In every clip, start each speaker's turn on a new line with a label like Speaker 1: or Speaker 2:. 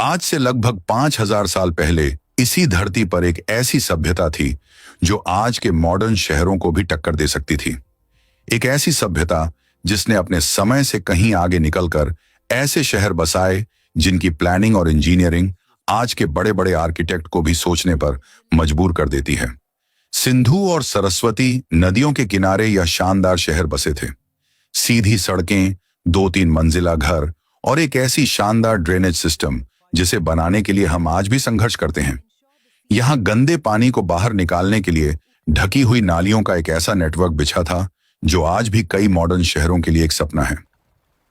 Speaker 1: आज से लगभग 5000 साल पहले इसी धरती पर एक ऐसी सभ्यता थी जो आज के मॉडर्न शहरों को भी टक्कर दे सकती थी। एक ऐसी सभ्यता जिसने अपने समय से कहीं आगे निकलकर ऐसे शहर बसाए जिनकी प्लानिंग और इंजीनियरिंग आज के बड़े बड़े आर्किटेक्ट को भी सोचने पर मजबूर कर देती है। सिंधु और सरस्वती नदियों के किनारे यह शानदार शहर बसे थे। सीधी सड़कें, 2-3 मंजिला घर और एक ऐसी शानदार ड्रेनेज सिस्टम जिसे बनाने के लिए हम आज भी संघर्ष करते हैं। यहां गंदे पानी को बाहर निकालने के लिए ढकी हुई नालियों का एक ऐसा नेटवर्क बिछा था जो आज भी कई मॉडर्न शहरों के लिए एक सपना है।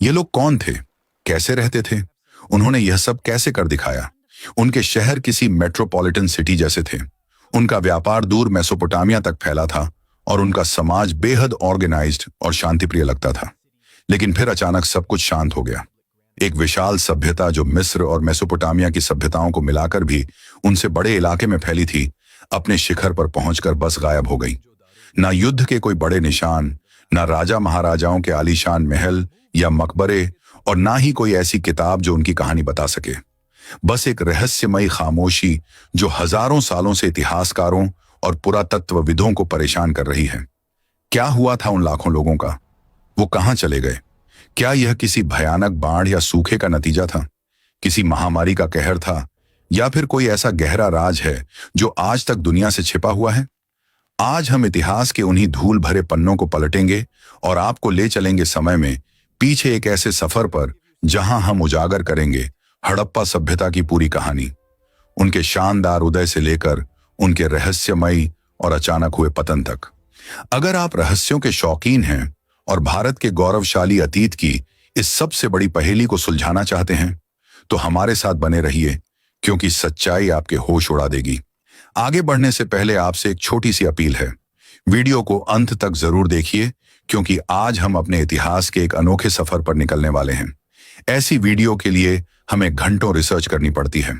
Speaker 1: ये लोग कौन थे, कैसे रहते थे, उन्होंने यह सब कैसे कर दिखाया? उनके शहर किसी मेट्रोपॉलिटन सिटी जैसे थे। उनका व्यापार दूर मेसोपोटामिया तक फैला था और उनका समाज बेहद ऑर्गेनाइज्ड और शांतिप्रिय लगता था। लेकिन फिर अचानक सब कुछ शांत हो गया। एक विशाल सभ्यता जो मिस्र और मेसोपोटामिया की सभ्यताओं को मिलाकर भी उनसे बड़े इलाके में फैली थी, अपने शिखर पर पहुंचकर बस गायब हो गई। ना युद्ध के कोई बड़े निशान, ना राजा महाराजाओं के आलीशान महल या मकबरे, और ना ही कोई ऐसी किताब जो उनकी कहानी बता सके। बस एक रहस्यमयी खामोशी जो हजारों सालों से इतिहासकारों और पुरातत्वविदों को परेशान कर रही है। क्या हुआ था उन लाखों लोगों का? वो कहां चले गए? क्या यह किसी भयानक बाढ़ या सूखे का नतीजा था, किसी महामारी का कहर था, या फिर कोई ऐसा गहरा राज है जो आज तक दुनिया से छिपा हुआ है? आज हम इतिहास के उन्हीं धूल भरे पन्नों को पलटेंगे और आपको ले चलेंगे समय में पीछे एक ऐसे सफर पर जहां हम उजागर करेंगे हड़प्पा सभ्यता की पूरी कहानी, उनके शानदार उदय से लेकर उनके रहस्यमयी और अचानक हुए पतन तक। अगर आप रहस्यों के शौकीन हैं और भारत के गौरवशाली अतीत की इस सबसे बड़ी पहेली को सुलझाना चाहते हैं तो हमारे साथ बने रहिए, क्योंकि सच्चाई आपके होश उड़ा देगी। आगे बढ़ने से पहले आपसे एक छोटी सी अपील है। वीडियो को अंत तक जरूर देखिए, क्योंकि आज हम अपने इतिहास के एक अनोखे सफर पर निकलने वाले हैं। ऐसी वीडियो के लिए हमें घंटों रिसर्च करनी पड़ती है।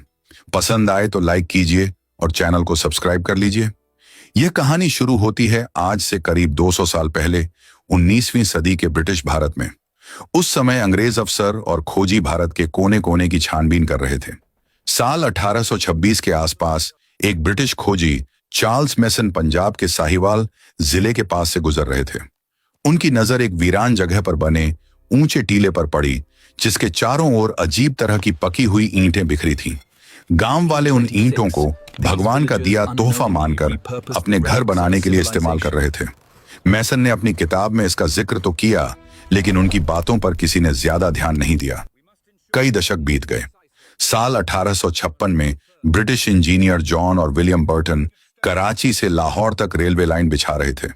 Speaker 1: पसंद आए तो लाइक कीजिए और चैनल को सब्सक्राइब कर लीजिए। यह कहानी शुरू होती है आज से करीब 200 साल पहले 19वीं सदी के ब्रिटिश भारत में। उस समय अंग्रेज अफसर और खोजी भारत के कोने कोने की छानबीन कर रहे थे। साल 1826 के आसपास एक ब्रिटिश खोजी चार्ल्स मेसन पंजाब के साहिवाल जिले के पास से गुजर रहे थे। उनकी नजर एक वीरान जगह पर बने ऊंचे टीले पर पड़ी जिसके चारों ओर अजीब तरह की पकी हुई ईंटें बिखरी थीं। गांव वाले उन ईंटों को भगवान का दिया तोहफा मानकर अपने घर बनाने के लिए इस्तेमाल कर रहे थे। मैसन ने अपनी किताब में इसका जिक्र तो किया, लेकिन उनकी बातों पर किसी ने ज्यादा ध्यान नहीं दिया। कई दशक बीत गए। साल 1856 में ब्रिटिश इंजीनियर जॉन और विलियम बर्टन कराची से लाहौर तक रेलवे लाइन बिछा रहे थे।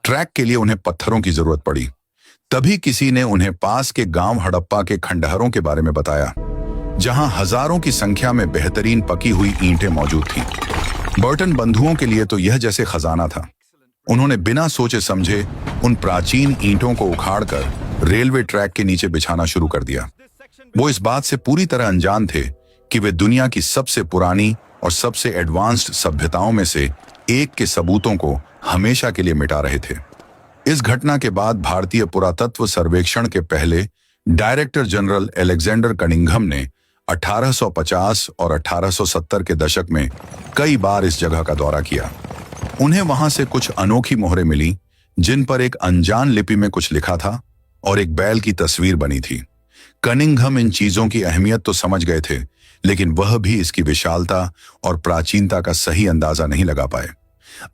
Speaker 1: ट्रैक के लिए उन्हें पत्थरों की जरूरत पड़ी। तभी किसी ने उन्हें पास के गांव हड़प्पा के खंडहरों के बारे में बताया, जहां हजारों की संख्या में बेहतरीन पकी हुई ईंटें मौजूद थीं। बर्टन बंधुओं के लिए तो यह जैसे खजाना था। उन्होंने बिना सोचे समझे उन प्राचीन ईंटों को उखाड़कर रेलवे ट्रैक के नीचे बिछाना शुरू कर दिया। वो इस बात से पूरी तरह अनजान थे कि वे दुनिया की सबसे पुरानी और सबसे एडवांस्ड सभ्यताओं में से एक के सबूतों को हमेशा के लिए मिटा रहे थे। इस घटना के बाद भारतीय पुरातत्व सर्वेक्षण के पहले डायरेक्टर जनरल अलेक्जेंडर कनिंघम ने 1850 और 1870 के दशक में कई बार इस जगह का दौरा किया। उन्हें वहां से कुछ अनोखी मोहरें मिली जिन पर एक अनजान लिपि में कुछ लिखा था और एक बैल की तस्वीर बनी थी। कनिंघम इन चीजों की अहमियत तो समझ गए थे, लेकिन वह भी इसकी विशालता और प्राचीनता का सही अंदाजा नहीं लगा पाए।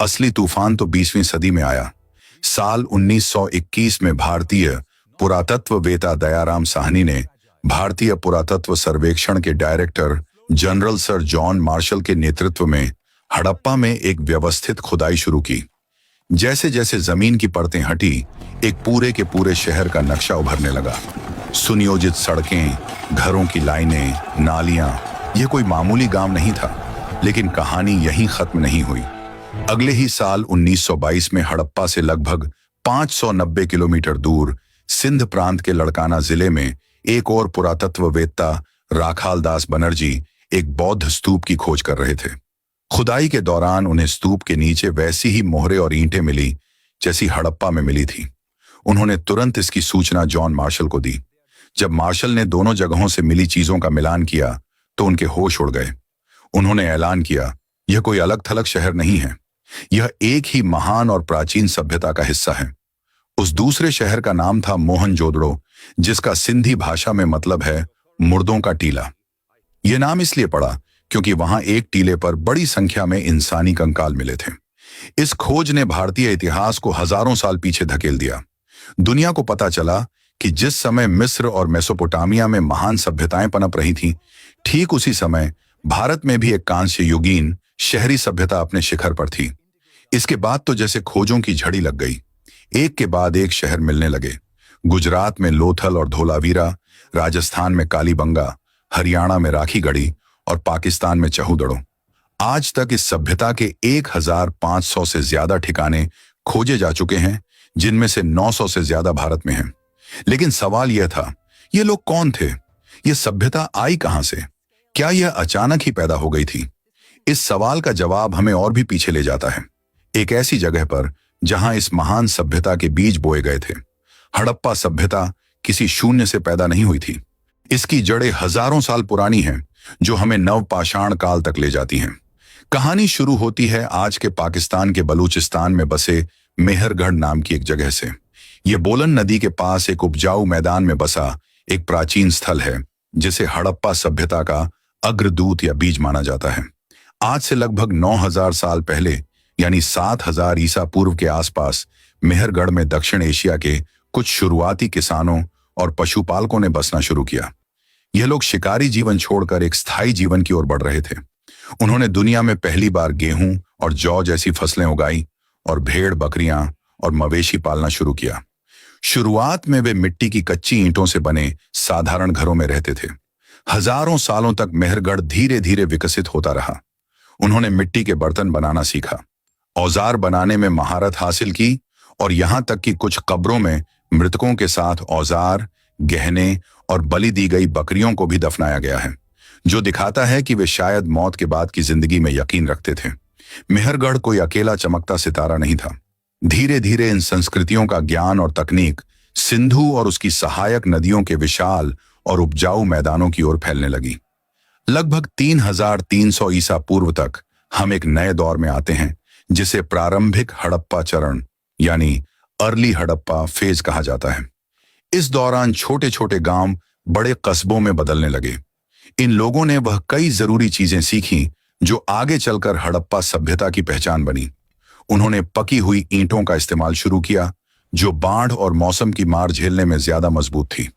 Speaker 1: असली तूफान तो 20वीं सदी में आया। साल 1921 में भारतीय पुरातत्ववेत्ता दयाराम साहनी ने भारतीय पुरातत्व सर्वेक्षण के director general sir John Marshall के नेतृत्व में हड़प्पा में एक व्यवस्थित खुदाई शुरू की। जैसे जैसे जमीन की परतें हटी, एक पूरे के पूरे शहर का नक्शा उभरने लगा। सुनियोजित सड़कें, घरों की लाइनें, नालियां। यह कोई मामूली गांव नहीं था, लेकिन कहानी यहीं खत्म नहीं हुई। अगले ही साल 1922 में हड़प्पा से लगभग 590 किलोमीटर दूर सिंध प्रांत के लड़काना जिले में एक और पुरातत्ववेत्ता राखाल दास बनर्जी एक बौद्ध स्तूप की खोज कर रहे थे। खुदाई के दौरान उन्हें स्तूप के नीचे वैसी ही मोहरें और ईंटें मिली जैसी हड़प्पा में मिली थी। उन्होंने तुरंत इसकी सूचना जॉन मार्शल को दी। जब मार्शल ने दोनों जगहों से मिली चीजों का मिलान किया तो उनके होश उड़ गए। उन्होंने ऐलान किया, यह कोई अलग थलग शहर नहीं है, यह एक ही महान और प्राचीन सभ्यता का हिस्सा है। उस दूसरे शहर का नाम था मोहनजोदड़ो, जिसका सिंधी भाषा में मतलब है मुर्दों का टीला। यह नाम इसलिए पड़ा क्योंकि वहां एक टीले पर बड़ी संख्या में इंसानी कंकाल मिले थे। इस खोज ने भारतीय इतिहास को हजारों साल पीछे धकेल दिया। दुनिया को पता चला कि जिस समय मिस्र और मेसोपोटामिया में महान सभ्यताएं पनप रही थीं, ठीक उसी समय भारत में भी एक कांस्य युगीन शहरी सभ्यता अपने शिखर पर थी। इसके बाद तो जैसे खोजों की झड़ी लग गई, एक के बाद एक शहर मिलने लगे। गुजरात में लोथल और धोलावीरा, राजस्थान में कालीबंगा, हरियाणा में राखीगढ़ी और पाकिस्तान में चहूदड़ो। आज तक इस सभ्यता के 1500 से ज्यादा ठिकाने खोजे जा चुके हैं, जिनमें से 900 से ज्यादा भारत में हैं। लेकिन सवाल यह था, ये लोग कौन थे? ये सभ्यता आई कहां से? क्या यह अचानक ही पैदा हो गई थी? इस सवाल का जवाब हमें और भी पीछे ले जाता है, एक ऐसी जगह पर जहां इस महान सभ्यता के बीज बोए गए थे। हड़प्पा सभ्यता किसी शून्य से पैदा नहीं हुई थी। इसकी जड़ें हजारों साल पुरानी हैं, जो हमें नवपाषाण काल तक ले जाती हैं। कहानी शुरू होती है आज के पाकिस्तान के बलूचिस्तान में बसे मेहरगढ़ नाम की एक जगह से। यह बोलन नदी के पास एक उपजाऊ मैदान में बसा एक प्राचीन स्थल है, जिसे हड़प्पा सभ्यता का अग्रदूत या बीज माना जाता है। आज से लगभग 9000 साल पहले, यानी 7000 ईसा पूर्व के आसपास, मेहरगढ़ में दक्षिण एशिया के कुछ शुरुआती किसानों और पशुपालकों ने बसना शुरू किया। यह लोग शिकारी जीवन छोड़कर एक स्थायी जीवन की ओर बढ़ रहे थे। उन्होंने दुनिया में पहली बार गेहूं और जौ जैसी फसलें उगाई और भेड़, बकरियां और मवेशी पालना शुरू किया। शुरुआत में वे मिट्टी की कच्ची ईंटों से बने साधारण घरों में रहते थे। हजारों सालों तक मेहरगढ़ धीरे धीरे विकसित होता रहा। उन्होंने मिट्टी के बर्तन बनाना सीखा, औजार बनाने में महारत हासिल की और यहां तक कि कुछ कब्रों में मृतकों के साथ औजार, गहने और बलि दी गई बकरियों को भी दफनाया गया है, जो दिखाता है कि वे शायद मौत के बाद की जिंदगी में यकीन रखते थे। मेहरगढ़ कोई अकेला चमकता सितारा नहीं था। धीरे धीरे इन संस्कृतियों का ज्ञान और तकनीक सिंधु और उसकी सहायक नदियों के विशाल और उपजाऊ मैदानों की ओर फैलने लगी। लगभग 3300 ईसा पूर्व तक हम एक नए दौर में आते हैं, जिसे प्रारंभिक हड़प्पा चरण यानी अर्ली हड़प्पा फेज कहा जाता है। इस दौरान छोटे छोटे गांव बड़े कस्बों में बदलने लगे। इन लोगों ने वह कई जरूरी चीजें सीखी जो आगे चलकर हड़प्पा सभ्यता की पहचान बनी। उन्होंने पकी हुई ईंटों का इस्तेमाल शुरू किया, जो बाढ़ और मौसम की मार झेलने में ज्यादा मजबूत थी।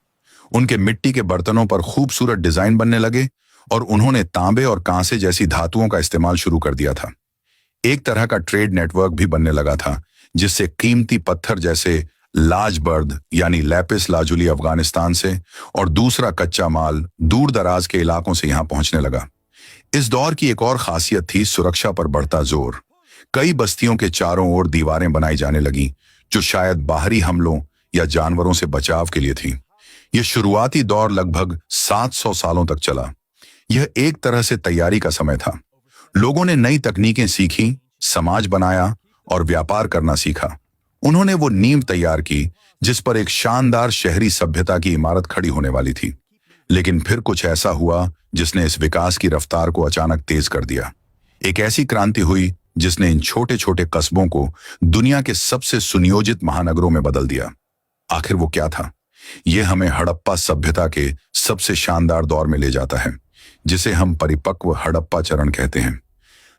Speaker 1: उनके मिट्टी के बर्तनों पर खूबसूरत डिजाइन बनने लगे और उन्होंने तांबे और कांसे जैसी धातुओं का इस्तेमाल शुरू कर दिया था। एक तरह का ट्रेड नेटवर्क भी बनने लगा था, जिससे कीमती पत्थर जैसे लाजबर्द यानी लैपिस लाजुली अफगानिस्तान से और दूसरा कच्चा माल दूर दराज के इलाकों से यहां पहुंचने लगा। इस दौर की एक और खासियत थी सुरक्षा पर बढ़ता जोर। कई बस्तियों के चारों ओर दीवारें बनाई जाने लगी, जो शायद बाहरी हमलों या जानवरों से बचाव के लिए थी। यह शुरुआती दौर लगभग 700 सालों तक चला। यह एक तरह से तैयारी का समय था। लोगों ने नई तकनीकें सीखी, समाज बनाया और व्यापार करना सीखा। उन्होंने वो नींव तैयार की जिस पर एक शानदार शहरी सभ्यता की इमारत खड़ी होने वाली थी। लेकिन फिर कुछ ऐसा हुआ जिसने इस विकास की रफ्तार को अचानक तेज कर दिया। एक ऐसी क्रांति हुई जिसने इन छोटे छोटे कस्बों को दुनिया के सबसे सुनियोजित महानगरों में बदल दिया। आखिर वो क्या था? यह हमें हड़प्पा सभ्यता के सबसे शानदार दौर में ले जाता है, जिसे हम परिपक्व हड़प्पा चरण कहते हैं।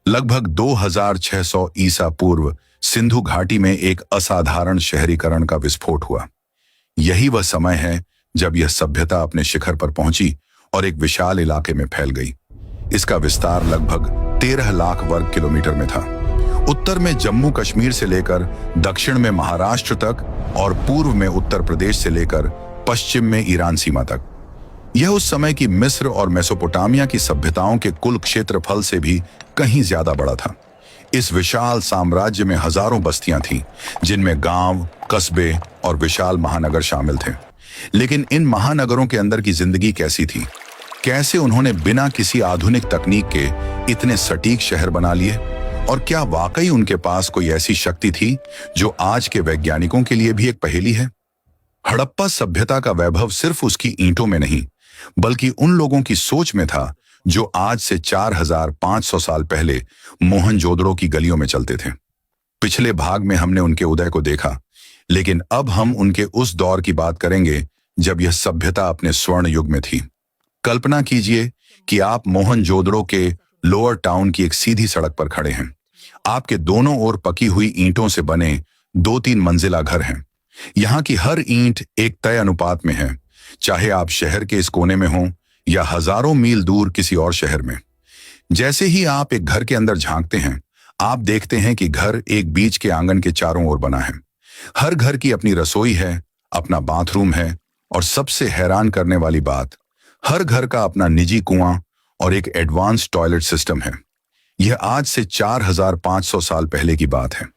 Speaker 1: लगभग 2600 ईसा पूर्व सिंधु घाटी में एक असाधारण शहरीकरण का विस्फोट हुआ। यही वह समय है जब यह सभ्यता अपने शिखर पर पहुंची और एक विशाल इलाके में फैल गई। इसका विस्तार लगभग 13 लाख वर्ग किलोमीटर में था। उत्तर में जम्मू कश्मीर से लेकर दक्षिण में महाराष्ट्र तक और पूर्व में उत्तर प्रदेश से लेकर पश्चिम में ईरान सीमा तक। यह उस समय की मिस्र और मेसोपोटामिया की सभ्यताओं के कुल क्षेत्रफल से भी कहीं ज्यादा बड़ा था। इस विशाल साम्राज्य में हजारों बस्तियां थीं, जिनमें गांव, कस्बे और विशाल महानगर शामिल थे। लेकिन इन महानगरों के अंदर की जिंदगी कैसी थी? कैसे उन्होंने बिना किसी आधुनिक तकनीक के इतने सटीक शहर बना लिए? और क्या वाकई उनके पास कोई ऐसी शक्ति थी जो आज के वैज्ञानिकों के लिए भी एक पहेली है? हड़प्पा सभ्यता का वैभव सिर्फ उसकी ईंटों में नहीं, बल्कि उन लोगों की सोच में था जो आज से 4500 साल पहले मोहनजोदड़ो की गलियों में चलते थे। पिछले भाग में हमने उनके उदय को देखा, लेकिन अब हम उनके उस दौर की बात करेंगे जब यह सभ्यता अपने स्वर्ण युग में थी। कल्पना कीजिए कि आप मोहनजोदड़ो के लोअर टाउन की एक सीधी सड़क पर खड़े हैं। आपके दोनों ओर पकी हुई ईंटों से बने 2-3 मंजिला घर हैं। यहाँ की हर ईंट एक तय अनुपात में है, चाहे आप शहर के इस कोने में हों या हजारों मील दूर किसी और शहर में। जैसे ही आप एक घर के अंदर झांकते हैं, आप देखते हैं कि घर एक बीच के आंगन के चारों ओर बना है। हर घर की अपनी रसोई है, अपना बाथरूम है, और सबसे हैरान करने वाली बात, हर घर का अपना निजी कुआं और एक एडवांस टॉयलेट सिस्टम है। यह आज से 4500 साल पहले की बात है,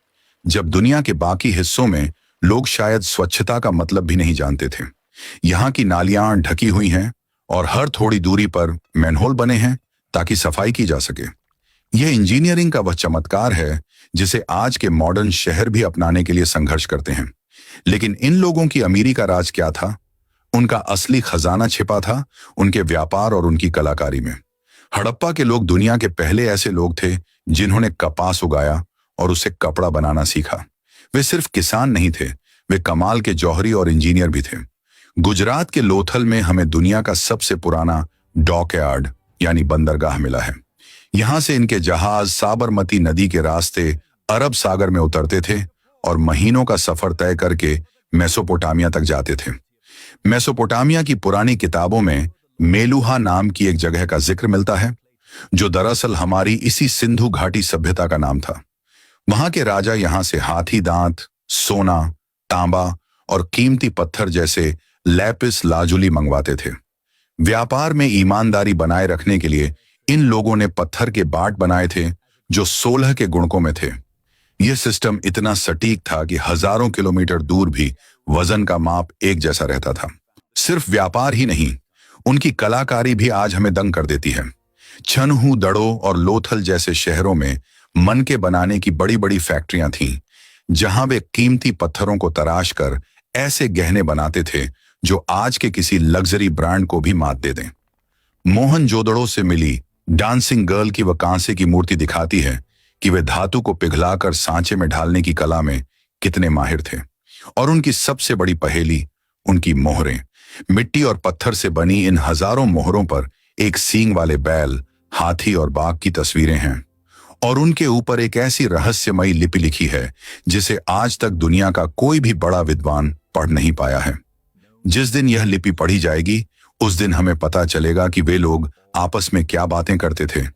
Speaker 1: जब दुनिया के बाकी हिस्सों में लोग शायद स्वच्छता का मतलब भी नहीं जानते थे। यहाँ की नालियां ढकी हुई हैं और हर थोड़ी दूरी पर मैनहोल बने हैं ताकि सफाई की जा सके। यह इंजीनियरिंग का वह चमत्कार है जिसे आज के मॉडर्न शहर भी अपनाने के लिए संघर्ष करते हैं। लेकिन इन लोगों की अमीरी का राज क्या था? उनका असली खजाना छिपा था उनके व्यापार और उनकी कलाकारी में। हड़प्पा के लोग दुनिया के पहले ऐसे लोग थे जिन्होंने कपास उगाया और उसे कपड़ा बनाना सीखा। वे सिर्फ किसान नहीं थे, वे कमाल के जौहरी और इंजीनियर भी थे। गुजरात के लोथल में हमें दुनिया का सबसे पुराना डॉकयार्ड यानी बंदरगाह मिला है। यहां से इनके जहाज साबरमती नदी के रास्ते अरब सागर में उतरते थे और महीनों का सफर तय करके मेसोपोटामिया तक जाते थे। मेसोपोटामिया की पुरानी किताबों में मेलुहा नाम की एक जगह का जिक्र मिलता है, जो दरअसल हमारी इसी सिंधु घाटी सभ्यता का नाम था। वहां के राजा यहां से हाथी दांत, सोना, तांबा और कीमती पत्थर जैसे लैपिस लाजुली मंगवाते थे। व्यापार में ईमानदारी बनाए रखने के लिए इन लोगों ने पत्थर के बाट बनाए थे जो 16 के गुणकों में थे। यह सिस्टम इतना सटीक था कि हजारों किलोमीटर दूर भी वजन का माप एक जैसा रहता था। सिर्फ व्यापार ही नहीं, उनकी कलाकारी भी आज हमें दंग कर देती है। छनहू, दड़ो और लोथल जैसे शहरों में मनके बनाने की बड़ी बड़ी फैक्ट्रियां थीं, जहां वे कीमती पत्थरों को तराश कर ऐसे गहने बनाते थे जो आज के किसी लग्जरी ब्रांड को भी मात दे दें। मोहनजोदड़ो से मिली डांसिंग गर्ल की वह कांसे की मूर्ति दिखाती है कि वे धातु को पिघलाकर सांचे में ढालने की कला में कितने माहिर थे। और उनकी सबसे बड़ी पहेली उनकी मोहरें। मिट्टी और पत्थर से बनी इन हजारों मोहरों पर एक सींग वाले बैल, हाथी और बाघ की तस्वीरें हैं, और उनके ऊपर एक ऐसी रहस्यमयी लिपि लिखी है जिसे आज तक दुनिया का कोई भी बड़ा विद्वान पढ़ नहीं पाया है। जिस दिन यह लिपि पढ़ी जाएगी, उस दिन हमें पता चलेगा कि वे लोग आपस में क्या बातें करते थे,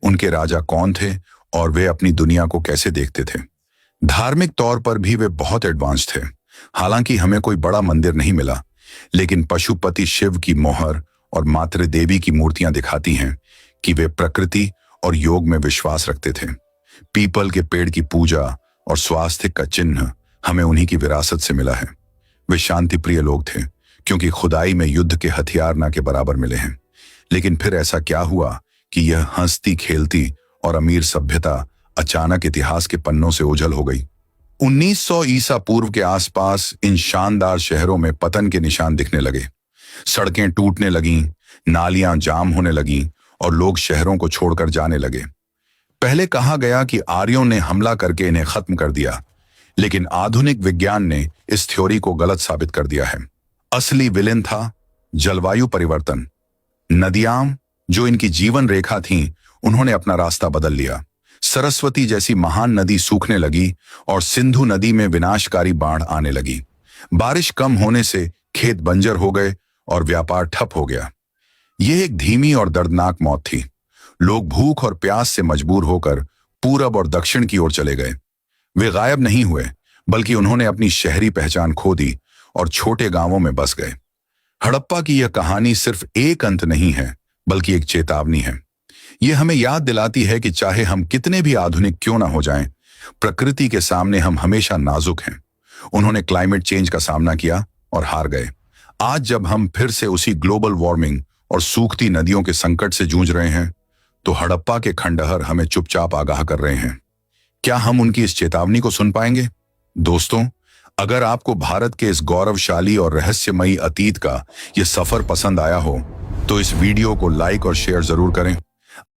Speaker 1: उनके राजा कौन थे और वे अपनी दुनिया को कैसे देखते थे। धार्मिक तौर पर भी वे बहुत एडवांस थे। हालांकि हमें कोई बड़ा मंदिर नहीं मिला, लेकिन पशुपति शिव की मोहर और मातृ देवी की मूर्तियां दिखाती हैं कि वे प्रकृति और योग में विश्वास रखते थे। पीपल के पेड़ की पूजा और स्वास्थ्य का चिन्ह हमें उन्हीं की विरासत से मिला है। वे शांति प्रिय लोग थे, क्योंकि खुदाई में युद्ध के हथियार ना के बराबर मिले हैं। लेकिन फिर ऐसा क्या हुआ कि यह हंसती खेलती और अमीर सभ्यता अचानक इतिहास के पन्नों से ओझल हो गई। 1900 ईसा पूर्व के आसपास इन शानदार शहरों में पतन के निशान दिखने लगे। सड़कें टूटने लगीं, नालियां जाम होने लगीं और लोग शहरों को छोड़कर जाने लगे। पहले कहा गया कि आर्यों ने हमला करके इन्हें खत्म कर दिया, लेकिन आधुनिक विज्ञान ने इस थ्योरी को गलत साबित कर दिया है। असली विलेन था जलवायु परिवर्तन। नदियां जो इनकी जीवन रेखा थीं, उन्होंने अपना रास्ता बदल लिया। सरस्वती जैसी महान नदी सूखने लगी और सिंधु नदी में विनाशकारी बाढ़ आने लगी। बारिश कम होने से खेत बंजर हो गए और व्यापार ठप हो गया। यह एक धीमी और दर्दनाक मौत थी। लोग भूख और प्यास से मजबूर होकर पूरब और दक्षिण की ओर चले गए। वे गायब नहीं हुए, बल्कि उन्होंने अपनी शहरी पहचान खो दी और छोटे गांवों में बस गए। हड़प्पा की यह कहानी सिर्फ एक अंत नहीं है, बल्कि एक चेतावनी है। यह हमें याद दिलाती है कि चाहे हम कितने भी आधुनिक क्यों ना हो जाएं, प्रकृति के सामने हम हमेशा नाजुक हैं। उन्होंने क्लाइमेट चेंज का सामना किया और हार गए। आज जब हम फिर से उसी ग्लोबल वार्मिंग और सूखती नदियों के संकट से जूझ रहे हैं, तो हड़प्पा के खंडहर हमें चुपचाप आगाह कर रहे हैं। क्या हम उनकी इस चेतावनी को सुन पाएंगे? दोस्तों, अगर आपको भारत के इस गौरवशाली और रहस्यमयी अतीत का यह सफर पसंद आया हो, तो इस वीडियो को लाइक और शेयर जरूर करें।